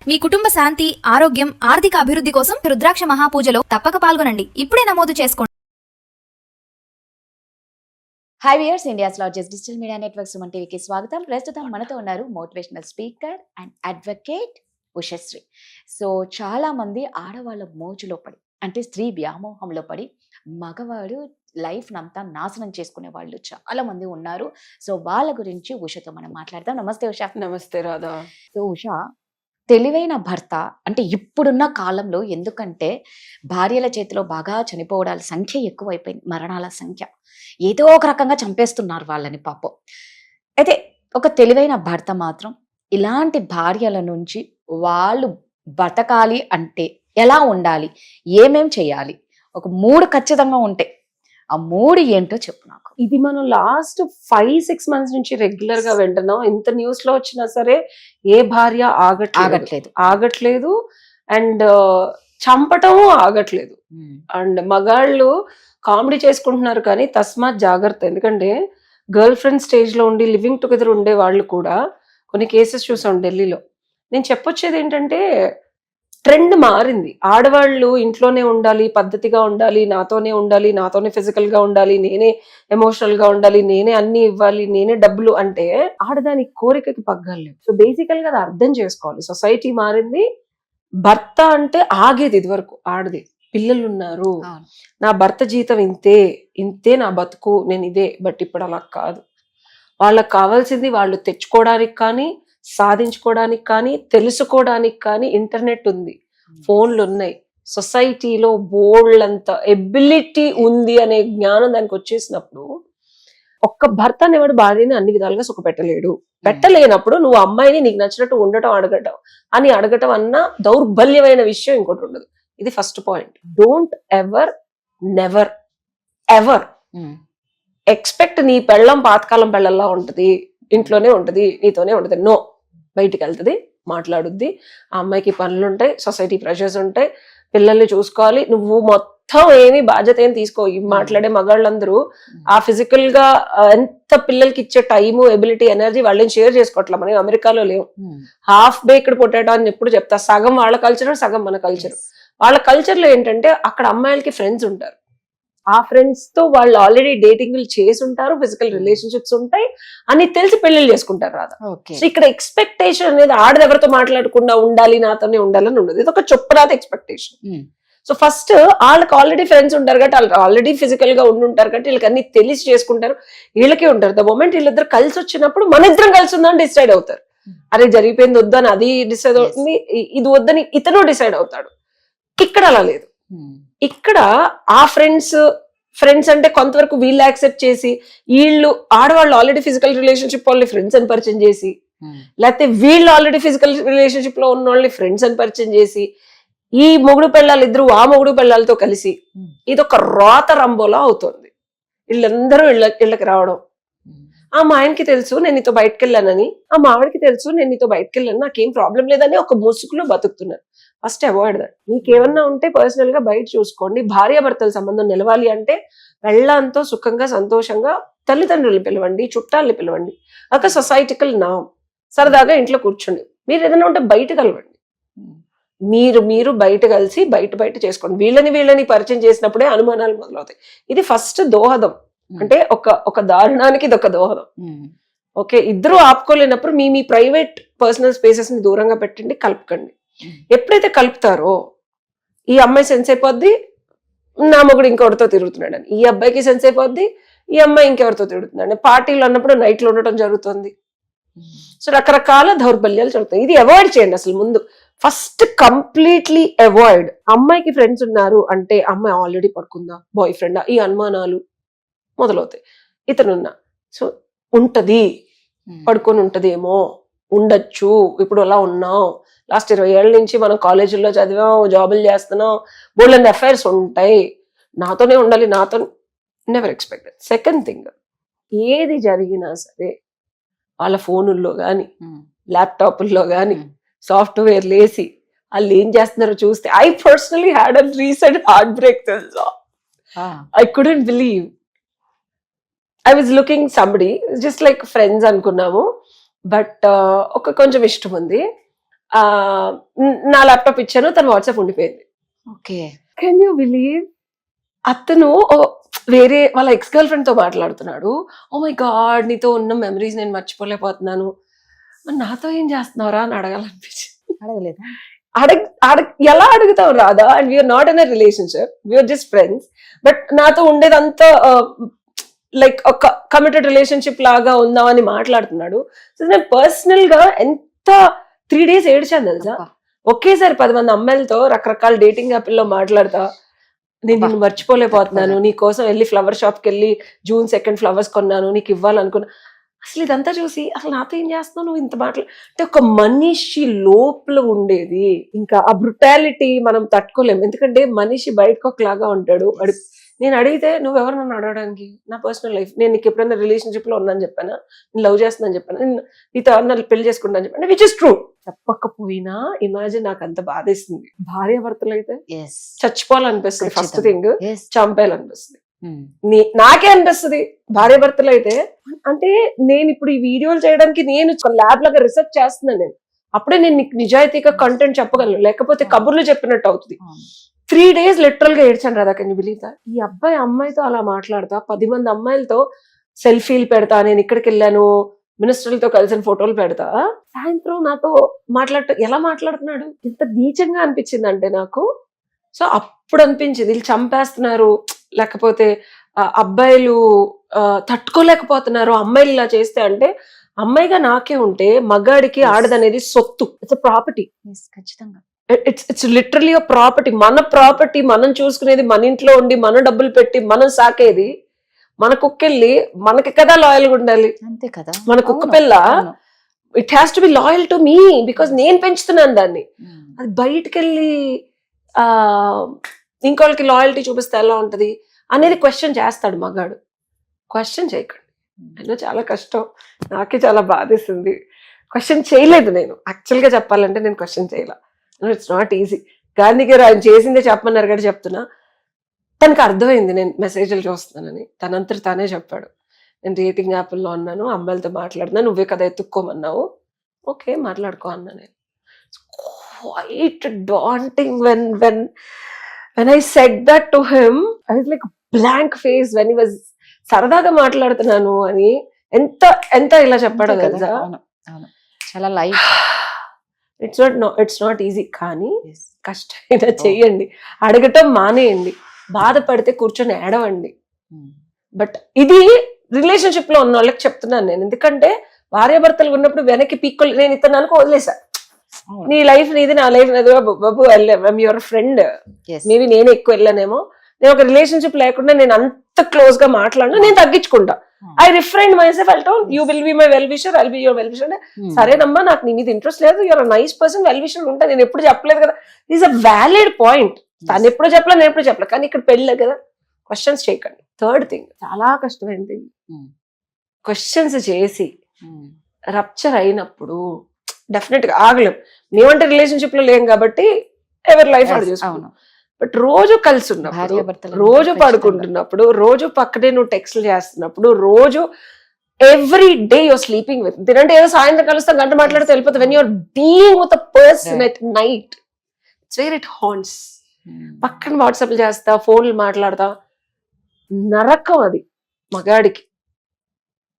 మీ కుటుంబ శాంతి, ఆరోగ్యం, ఆర్థిక అభివృద్ధి కోసం రుద్రాక్ష మహాపూజలో తప్పక పాల్గొనండి. ఇప్పుడే నమోదు చేసుకోండి. Hi viewers, India's largest digital media network Suman టీవీకి స్వాగతం. ప్రస్తుతం మనతో ఉన్నారు motivational speaker and advocate Ushasri. So చాలా మంది ఆడవాళ్ళ మోజులో పడి, అంటే స్త్రీ వ్యామోహంలో పడి మగవాడు లైఫ్ నంతా నాశనం చేసుకునే వాళ్ళు చాలా మంది ఉన్నారు. సో వాళ్ళ గురించి ఉషతో మనం మాట్లాడదాం. నమస్తే ఉష. నమస్తే రాధా. సో ఉష, తెలివైన భర్త అంటే ఇప్పుడున్న కాలంలో, ఎందుకంటే భార్యల చేతిలో బాగా చనిపోవడాల సంఖ్య ఎక్కువైపోయింది, మరణాల సంఖ్య. ఏదో ఒక రకంగా చంపేస్తున్నారు వాళ్ళని పాపం. అయితే ఒక తెలివైన భర్త మాత్రం ఇలాంటి భార్యల నుంచి వాళ్ళు బతకాలి అంటే ఎలా ఉండాలి, ఏమేం చేయాలి, ఒక 3 ఖచ్చితంగా ఉంటాయి. ఆ 3 ఏంటో చెప్పు నాకు. ఇది మనం లాస్ట్ 5-6 months నుంచి రెగ్యులర్ గా వింటున్నాం. ఎంత న్యూస్ లో వచ్చినా సరే ఏ భార్య ఆగట్లేదు అండ్ చంపటం ఆగట్లేదు. అండ్ మగాళ్ళు కామెడీ చేసుకుంటున్నారు కానీ తస్మాత్ జాగ్రత్త. ఎందుకంటే గర్ల్ ఫ్రెండ్ స్టేజ్ లో ఉండి లివింగ్ టుగెదర్ ఉండే వాళ్ళు కూడా కొన్ని కేసెస్ చూసాం ఢిల్లీలో. నేను చెప్పొచ్చేది ఏంటంటే, ట్రెండ్ మారింది. ఆడవాళ్ళు ఇంట్లోనే ఉండాలి, పద్ధతిగా ఉండాలి, నాతోనే ఉండాలి, నాతోనే ఫిజికల్ గా ఉండాలి, నేనే ఎమోషనల్ గా ఉండాలి, నేనే అన్ని ఇవ్వాలి, నేనే డబ్బులు అంటే ఆడదాని కోరికకి పగ్గాలి. సో బేసికల్ గా అది అర్థం చేసుకోవాలి. సొసైటీ మారింది. భర్త అంటే ఆగేది ఇది వరకు ఆడది. పిల్లలు ఉన్నారు, నా భర్త జీతం ఇంతే నా బతుకు, నేను ఇదే. బట్ ఇప్పుడు అలా కాదు. వాళ్ళకి కావాల్సింది వాళ్ళు తెచ్చుకోవడానికి కానీ, సాధించుకోవడానికి కానీ, తెలుసుకోవడానికి కానీ ఇంటర్నెట్ ఉంది, ఫోన్లు ఉన్నాయి, సొసైటీలో బోల్డంత ఎబిలిటీ ఉంది అనే జ్ఞానం దానికి వచ్చేసినప్పుడు ఒక్క భర్త అనేవాడు భార్యని అన్ని విధాలుగా సుఖపెట్టలేడు. పెట్టలేనప్పుడు నువ్వు అమ్మాయిని నీకు నచ్చినట్టు ఉండటం అడగటం అన్న దౌర్బల్యమైన విషయం ఇంకోటి ఉండదు. ఇది first point. Don't never ever expect నీ పెళ్ళం పాతకాలం పెళ్ళల్లా ఉంటది, ఇంట్లోనే ఉంటది, నీతోనే ఉంటది. నో, బయటికి వెళ్తుంది, మాట్లాడుద్ది, ఆ అమ్మాయికి పనులు ఉంటాయి, సొసైటీ ప్రెషర్స్ ఉంటాయి, పిల్లల్ని చూసుకోవాలి. నువ్వు మొత్తం ఏమి బాధ్యత ఏం తీసుకో. ఈ మాట్లాడే మగాళ్ళందరూ ఆ ఫిజికల్ గా ఎంత పిల్లలకి ఇచ్చే టైము, ఎబిలిటీ, ఎనర్జీ వాళ్ళని షేర్ చేసుకోవట్లే. మనం అమెరికాలో లేవు. హాఫ్ బేక్డ్ పొటాటో అని ఎప్పుడు చెప్తా. సగం వాళ్ళ కల్చర్, సగం మన కల్చర్. వాళ్ళ కల్చర్ లో ఏంటంటే అక్కడ అమ్మాయిలకి ఫ్రెండ్స్ ఉంటారు, ఆ ఫ్రెండ్స్ తో వాళ్ళు ఆల్రెడీ డేటింగ్లు చేసి ఉంటారు, ఫిజికల్ రిలేషన్షిప్స్ ఉంటాయి అని తెలిసి పెళ్లిళ్ళు చేసుకుంటారు రాదా. సో ఇక్కడ ఎక్స్పెక్టేషన్ అనేది ఆడదెవరితో మాట్లాడకుండా ఉండాలి, నాతోనే ఉండాలని ఉండదు. ఇది ఒక చొప్పురాత ఎక్స్పెక్టేషన్. సో ఫస్ట్ వాళ్ళకి ఆల్రెడీ ఫ్రెండ్స్ ఉంటారు కాబట్టి, వాళ్ళు ఆల్రెడీ ఫిజికల్ గా ఉండుంటారు కాబట్టి వీళ్ళకి అన్ని తెలిసి చేసుకుంటారు, వీళ్ళకే ఉంటారు. ద మొమెంట్ వీళ్ళిద్దరు కలిసి వచ్చినప్పుడు మన ఇద్దరం కలిసి ఉందని డిసైడ్ అవుతారు. అరే జరిగిపోయింది వద్దని అది డిసైడ్ అవుతుంది, ఇది వద్దని ఇతను డిసైడ్ అవుతాడు. ఇక్కడ అలా లేదు. ఇక్కడ ఆ ఫ్రెండ్స్ అంటే కొంతవరకు వీళ్ళు యాక్సెప్ట్ చేసి, వీళ్ళు ఆడవాళ్ళు ఆల్రెడీ ఫిజికల్ రిలేషన్షిప్ వాళ్ళని ఫ్రెండ్స్ అని పరిచయం చేసి, లేకపోతే వీళ్ళు ఆల్రెడీ ఫిజికల్ రిలేషన్షిప్ లో ఉన్న వాళ్ళని ఫ్రెండ్స్ అని పరిచయం చేసి, ఈ మొగుడు పెళ్ళాలు ఇద్దరు ఆ మొగుడు పెళ్ళాలతో కలిసి ఇది ఒక రోత రంబోలా అవుతుంది. వీళ్ళందరూ ఇళ్ళకి రావడం, ఆ మా ఆయనకి తెలుసు నేను నీతో బయటకు వెళ్ళానని, ఆ మావిడికి తెలుసు నేను నీతో బయటకు వెళ్ళాను, నాకేం ప్రాబ్లం లేదని ఒక ముసుగులో బతుకుతున్నారు. First avoid that. మీకేమన్నా ఉంటే పర్సనల్ గా బయట చూసుకోండి. భార్యాభర్తల సంబంధం నిలవాలి అంటే పెళ్ళాంతో సుఖంగా సంతోషంగా తల్లిదండ్రులు పిలవండి, చుట్టాలని పిలవండి, ఒక సొసైటికల్ నామ్. సరదాగా ఇంట్లో కూర్చోండి. మీరు ఏదైనా ఉంటే బయట కలవండి. మీరు బయట కలిసి బయట చేసుకోండి. వీళ్ళని పరిచయం చేసినప్పుడే అనుమానాలు మొదలవుతాయి. ఇది ఫస్ట్ దోహదం. అంటే ఒక దారుణానికి ఇది ఒక దోహదం. ఓకే, ఇద్దరు ఆపుకోలేనప్పుడు మీ ప్రైవేట్ పర్సనల్ స్పేసెస్ ని దూరంగా పెట్టండి, కలుపుకండి. ఎప్పుడైతే కలుపుతారో ఈ అమ్మాయి సెన్స్ అయిపోద్ది, నా మొగుడు ఇంకెవరితో తిరుగుతున్నాడని. ఈ అబ్బాయికి సెన్స్ అయిపోద్ది, ఈ అమ్మాయి ఇంకెవరితో తిరుగుతున్నాడని. పార్టీలు అన్నప్పుడు నైట్లో ఉండటం జరుగుతుంది. సో రకరకాల దౌర్బల్యాలు జరుగుతాయి. ఇది అవాయిడ్ చేయండి అసలు. ముందు ఫస్ట్ కంప్లీట్లీ అవాయిడ్. అమ్మాయికి ఫ్రెండ్స్ ఉన్నారు అంటే అమ్మాయి ఆల్రెడీ పడుకుందా, బాయ్ ఫ్రెండా, ఈ అనుమానాలు మొదలవుతాయి. ఇతనున్నా సో ఉంటది, పడుకొని ఉంటదేమో, ఉండొచ్చు, ఇప్పుడు అలా ఉన్నాం, లాస్ట్ 20 ఏళ్ళ నుంచి మనం కాలేజీల్లో చదివాం, జాబులు చేస్తున్నాం, బోల్డెన్ అఫైర్స్ ఉంటాయి, నాతోనే ఉండాలి, నాతో నెవర్ ఎక్స్పెక్టెడ్. సెకండ్ థింగ్, ఏది జరిగినా సరే వాళ్ళ ఫోనుల్లో కానీ ల్యాప్టాప్ల్లో కానీ సాఫ్ట్వేర్ లేసి వాళ్ళు ఏం చేస్తున్నారో చూస్తే, I personally had a recent heartbreak. తెలుసా, I couldn't believe. I was looking somebody, just like friends అనుకున్నాము, బట్ ఒక కొంచెం ఇష్టం ఉంది. నా ల్యాప్టాప్ ఇచ్చాను, తన వాట్సాప్ ఉండిపోయింది. ఓకే. Can you believe? అతను వేరే వాళ్ళ ఎక్స్ గర్ల్ ఫ్రెండ్ తో మాట్లాడుతున్నాడు. ఓ మై గాడ్, నీతో ఉన్న మెమరీస్ నేను మర్చిపోలేకపోతున్నాను. మరి నాతో ఏం చేస్తున్నావురా అని అడగాలనిపించింది. అడగలేదు. ఎలా అడుగుతావు రాదా? And we're not in a relationship, we're just friends. But నాతో ఉండేదంతా లైక్ ఒక కమిటెడ్ రిలేషన్షిప్ లాగా ఉందామని మాట్లాడుతున్నాడు. సో నేను పర్సనల్ గా ఎంత 3 days ఏడ్చాను తెలుసా. ఒకేసారి 10 మంది అమ్మాయిలతో రకరకాల డేటింగ్ యాప్ల్లో మాట్లాడతా, నేను నిన్ను మర్చిపోలేకపోతున్నాను, నీ కోసం వెళ్ళి ఫ్లవర్ షాప్ కి వెళ్ళి June 2 ఫ్లవర్స్ కొన్నాను, నీకు ఇవ్వాలనుకున్నా. అసలు ఇదంతా చూసి అసలు నాతో ఏం చేస్తున్నావు నువ్వు ఇంత అంటే ఒక మనిషి లోపల ఉండేది ఇంకా ఆ బ్రుటాలిటీ మనం తట్టుకోలేము. ఎందుకంటే మనిషి బయటకు ఒకలాగా ఉంటాడు. నేను అడిగితే నువ్వెవరు నన్ను అడగడానికి, నా పర్సనల్ లైఫ్, నేను నీకు ఎప్పుడైనా రిలేషన్షిప్ లో ఉన్నాను చెప్పానా, నేను లవ్ చేస్తున్నాను చెప్పాను, నేను నీతో నన్ను పెళ్లి చేసుకుంటాను చెప్పాను, విచ్ ఇస్ ట్రూ. చెప్పకపోయినా ఇమాజిన్ నాకు అంత బాధేస్తుంది. భార్య భర్తలు అయితే చచ్చిపోవాలనిపిస్తుంది, ఫస్ట్ థింగ్ చంపేయాలనిపిస్తుంది. నాకే అనిపిస్తుంది. భార్య భర్తలు అయితే అంటే నేను ఇప్పుడు ఈ వీడియోలు చేయడానికి నేను ల్యాబ్ లాగా రీసెర్చ్ చేస్తున్నాను. నేను అప్పుడే నేను నీకు నిజాయితీగా కంటెంట్ చెప్పగలను, లేకపోతే కబుర్లు చెప్పినట్టు అవుతుంది. 3 days లిటరల్ గా ఏడ్చాను రాదా. Can you believe that? ఈ అబ్బాయి అమ్మాయితో అలా మాట్లాడతా, 10 మంది అమ్మాయిలతో సెల్ఫీలు పెడతా, నేను ఇక్కడికి వెళ్ళాను, మినిస్టర్లతో కలిసిన ఫోటోలు పెడతా, సాయంత్రం నాతో ఎలా మాట్లాడుతున్నాడు, ఎంత నీచంగా అనిపించింది అంటే నాకు. సో అప్పుడు అనిపించింది వీళ్ళు చంపేస్తున్నారు, లేకపోతే అబ్బాయిలు తట్టుకోలేకపోతున్నారు అమ్మాయిలు ఇలా చేస్తే. అంటే అమ్మాయిగా నాకే ఉంటే మగాడికి ఆడదనేది సొత్తు, ఇట్స్ ప్రాపర్టీ. ఖచ్చితంగా ఇట్స్ లిటరలీ అ ప్రాపర్టీ. మన ప్రాపర్టీ మనం చూసుకునేది, మన ఇంట్లో ఉండి మన డబ్బులు పెట్టి మనం సాకేది. మన కుక్కెళ్ళి మనకి కదా లాయల్గా ఉండాలి. అంతే కదా. మన కుక్క పిల్ల it has to be loyal to me, because నేను పెంచుతున్నాను దాన్ని. అది బయటకెళ్ళి ఇంకోళ్ళకి లాయల్టీ చూపిస్తే ఎలా ఉంటది అనేది క్వశ్చన్ చేస్తాడు మగాడు. క్వశ్చన్ చేయకండి. అయినా చాలా కష్టం, నాకే చాలా బాధేస్తుంది. క్వశ్చన్ చేయలేదు నేను. యాక్చువల్ గా చెప్పాలంటే నేను క్వశ్చన్ చేయలే. It's not easy. గాంధీ గారు ఆయన చేసిందే చెప్పమన్నారు కదా, చెప్తున్నా. తనకు అర్థమైంది నేను మెసేజ్లు చూస్తున్నానని. తనంతటి తానే చెప్పాడు, నేను డేటింగ్ యాప్ల్లో ఉన్నాను, అమ్మాయిలతో మాట్లాడుతున్నా, నువ్వే కదా ఎత్తుక్కోమన్నావు, ఓకే మాట్లాడుకో అన్నా. నేను quite daunting when I said that to him. I was like blank face when he was సరదాగా మాట్లాడుతున్నాను అని. ఎంత ఎంత ఇలా చెప్పాడు కదా. చాలా లైట్. It's not easy. కానీ కష్టమైనా చెయ్యండి, అడగటం మానేయండి, బాధపడితే కూర్చొని ఏడవండి. బట్ ఇది రిలేషన్షిప్ లో ఉన్న వాళ్ళకి చెప్తున్నాను నేను. ఎందుకంటే భార్యాభర్తలు ఉన్నప్పుడు వెనక్కి పీక్కోలు. నేను ఇతను అనుకో వదిలేసా, నీ లైఫ్ నీది, నా లైఫ్ నాది, బాబు వెళ్ళాం, యువర్ ఫ్రెండ్. మేబీ నేను ఎక్కువ వెళ్ళానేమో. నేను ఒక రిలేషన్షిప్ లేకుండా నేను అంత క్లోజ్ గా మాట్లాడినా నేను తగ్గించుకుంటా. I refrained myself, I told you will be my well wisher, I'll be your well wisher. సరేనమ్మా, నాకు నీ మీద ఇంట్రెస్ట్ లేదు, your nice person, well wisher ఉంటా. నేను ఎప్పుడు చెప్పలేదు కదా, ఈజ్ అ వ్యాలిడ్ పాయింట్. తను ఎప్పుడు చెప్పలేదు, నేను ఎప్పుడు చెప్పలేదు. కానీ ఇక్కడ పెళ్ళి కదా, క్వశ్చన్స్ చేయకండి. థర్డ్ థింగ్, చాలా కష్టమైంది, క్వశ్చన్స్ చేసి రప్చర్ అయినప్పుడు డెఫినెట్ గా ఆగలేం. మేమంటే రిలేషన్షిప్ లో లేం కాబట్టి ఎవరి లైఫ్ అది చూసుకున్నాం. బట్ రోజు కలిసి ఉన్నప్పుడు, రోజు పడుకుంటున్నప్పుడు, రోజు పక్కనే నువ్వు టెక్స్ట్లు చేస్తున్నప్పుడు, రోజు every day your sleeping with. తినంటే ఏదో సాయంత్రం కలుస్తా, గంట మాట్లాడితే వెళ్ళిపోతుంది. When you're being with a person at night, it's where it haunts. పక్కన వాట్సాప్లు చేస్తా, ఫోన్లు మాట్లాడతా, నరకం అది మగాడికి.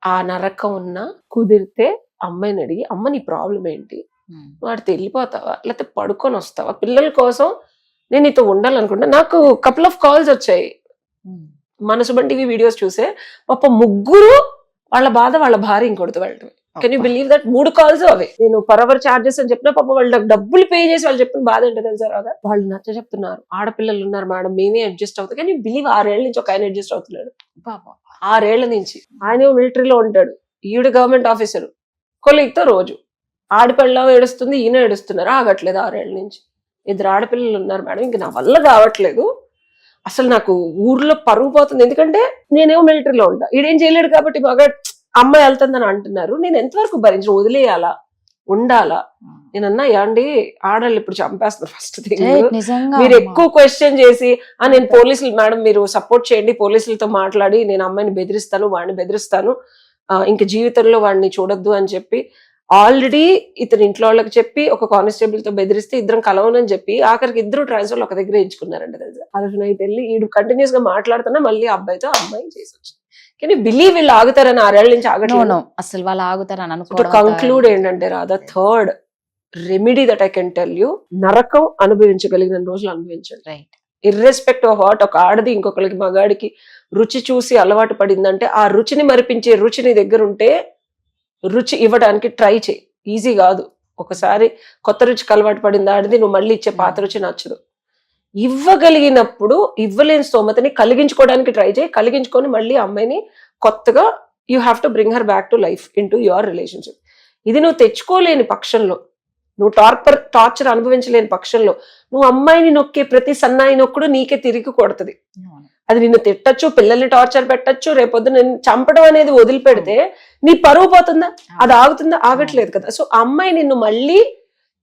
ఆ నరకం ఉన్నా కుదిరితే అమ్మాయిని అడిగి, అమ్మ నీ ప్రాబ్లం ఏంటి, వాడితో వెళ్ళిపోతావా, లేకపోతే పడుకొని వస్తావా, పిల్లల కోసం నేను నీతో ఉండాలనుకుంటా. నాకు కపుల్ ఆఫ్ కాల్స్ వచ్చాయి, మనసుబన్ టీవీ వీడియోస్ చూసే పాప ముగ్గురు వాళ్ళ బాధ వాళ్ళ భార్య ఇంకొడుతూ వెళ్ళటమే. Can you believe that? 3 calls అవే. నేను పర్ అవర్ చార్జెస్ అని చెప్పిన పాప వాళ్ళు డబ్బులు పే చేసి వాళ్ళు చెప్పిన బాధ ఏంటో తెలుసా రాదా, వాళ్ళు నచ్చ చెప్తున్నారు, ఆడపిల్లలు ఉన్నారు మేడం, మేమే అడ్జస్ట్ అవుతాం. కెన్ యూ బిలీవ్ 6 ఏళ్ల నుంచి ఒక ఆయన అడ్జస్ట్ అవుతున్నాడు. 6 ఏళ్ల నుంచి. ఆయన మిలిటరీలో ఉంటాడు, ఈవిడ గవర్నమెంట్ ఆఫీసర్, కొలీగ్తో రోజు ఆడపిల్ల ఏడుస్తుంది, ఈయన ఏడుస్తున్నారు, ఆగట్లేదు 6 ఏళ్ల నుంచి. 2 ఆడపిల్లలు ఉన్నారు మేడం, ఇంక నా వల్ల కావట్లేదు, అసలు నాకు ఊర్లో పరుగు పోతుంది, ఎందుకంటే నేనేమో మిలిటరీలో ఉంటా, ఈడేం చేయలేడు కాబట్టి మగ అమ్మాయి వెళ్తుందని అంటున్నారు, నేను ఎంతవరకు భరించి వదిలేయాలా, ఉండాలా? నేనన్నా యాండి ఆడళ్ళు ఇప్పుడు చంపేస్తున్నారు. ఫస్ట్ థింగ్, మీరు ఎక్కువ క్వశ్చన్ చేసి నేను పోలీసులు మేడం మీరు సపోర్ట్ చేయండి, పోలీసులతో మాట్లాడి నేను అమ్మాయిని బెదిరిస్తాను, వాడిని బెదిరిస్తాను, ఇంక జీవితంలో వాడిని చూడొద్దు అని చెప్పి ఆల్రెడీ ఇతను ఇంట్లో వాళ్ళకి చెప్పి ఒక కానిస్టేబుల్ తో బెదిరిస్తే ఇద్దరం కలవనని చెప్పి ఆఖరికి ఇద్దరు ట్రాన్స్ఫర్ ఒక దగ్గర ఎంచుకున్నారంట తెలుసా. ఆ రోజు నైట్ వెళ్ళి ఈడు కంటిన్యూస్ గా మాట్లాడుతున్నా మళ్ళీ ఆ అబ్బాయితో ఆ అమ్మాయి చేసి వచ్చింది. కానీ బిలీవ్ వీళ్ళు ఆగుతారని 6 ఏళ్ల నుంచి ఆగట్లేదు. అసలు వాళ్ళు ఆగుతారని టు అనుకో. కంక్లూడ్ ఏంటంటే Radha, third remedy that I can tell you, నరకం అనుభవించగలిగిన రోజులు అనుభవించండి. రైట్. ఇర్రెస్పెక్ట్ ఆఫ్ వాట్, ఒక ఆడది ఇంకొకరికి మగాడికి రుచి చూసి అలవాటు పడిందంటే ఆ రుచిని మరిపించే రుచి నీ దగ్గర ఉంటే రుచి ఇవ్వడానికి ట్రై చేయి. ఈజీ కాదు. ఒకసారి కొత్త రుచికి అలవాటు పడింది ఆడది, నువ్వు మళ్ళీ ఇచ్చే పాత రుచి నచ్చదు. ఇవ్వగలిగినప్పుడు ఇవ్వలేని స్తోమతని కలిగించుకోవడానికి ట్రై చేయి. కలిగించుకొని మళ్ళీ అమ్మాయిని కొత్తగా you have to bring her back to life in to your relationship. ఇది నువ్వు తెచ్చుకోలేని పక్షంలో, నువ్వు టార్చర్ అనుభవించలేని పక్షంలో, నువ్వు అమ్మాయిని నొక్కే ప్రతి సన్నాయి నొక్కుడు నీకే తిరిగి కొడుతుంది. అది నిన్ను తిట్టచ్చు, పిల్లల్ని టార్చర్ పెట్టచ్చు, రేపొద్దు నేను చంపడం అనేది వదిలిపెడితే నీ పరువు పోతుందా? అది ఆగుతుందా? ఆగట్లేదు కదా. సో ఆ అమ్మాయి నిన్ను మళ్ళీ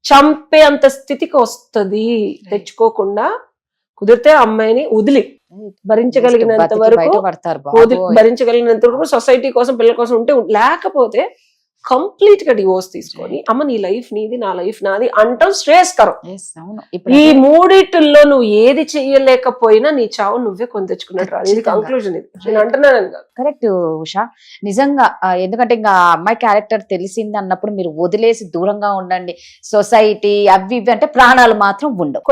చంపే అంత స్థితికి వస్తుంది. తెచ్చుకోకుండా కుదిరితే అమ్మాయిని వదిలి భరించగలిగినంత వరకు భరించగలిగినంత వరకు సొసైటీ కోసం పిల్లల కోసం ఉంటే, లేకపోతే కంప్లీట్ గా డివోర్స్ తీసుకొని అమ్మ నీ లైఫ్ నీది, నా లైఫ్ నాది అంటాం శ్రేయస్కరం. ఈ మూడిట్లో నువ్వు ఏది చెయ్యలేకపోయినా నీ చావు నువ్వే కొని తెచ్చుకున్నట్టు రాదు. ఇది కంక్లూజన్. ఇది నేను అంటున్నాను. కరెక్ట్ ఉషా, నిజంగా. ఎందుకంటే ఇంకా అమ్మాయి క్యారెక్టర్ తెలిసింది అన్నప్పుడు మీరు వదిలేసి దూరంగా ఉండండి. సొసైటీ అవి ఇవి అంటే ప్రాణాలు మాత్రం ఉండవు.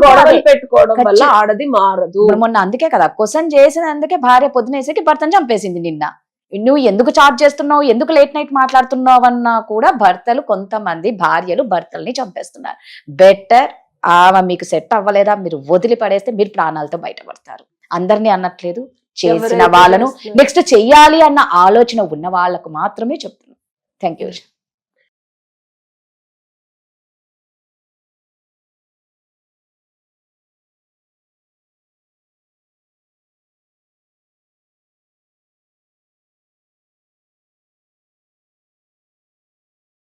గొడవలు పెట్టుకోవడం వల్ల ఆడది మారదు. మొన్న అందుకే కదా క్వశ్చన్ చేసినందుకే భార్య పొద్దునేసరికి భర్తను చంపేసింది. నిన్న నువ్వు ఎందుకు చార్జ్ చేస్తున్నావు, ఎందుకు లేట్ నైట్ మాట్లాడుతున్నావు అన్నా కూడా భర్తలు, కొంతమంది భార్యలు భర్తల్ని చంపేస్తున్నారు. బెటర్ ఆమె మీకు సెట్ అవ్వలేదా, మీరు వదిలి పడేస్తే మీరు ప్రాణాలతో బయటపడతారు. అందరినీ అనట్లేదు, చేసిన వాళ్ళను నెక్స్ట్ చెయ్యాలి అన్న ఆలోచన ఉన్న వాళ్ళకు మాత్రమే చెప్తున్నాను. Thank you.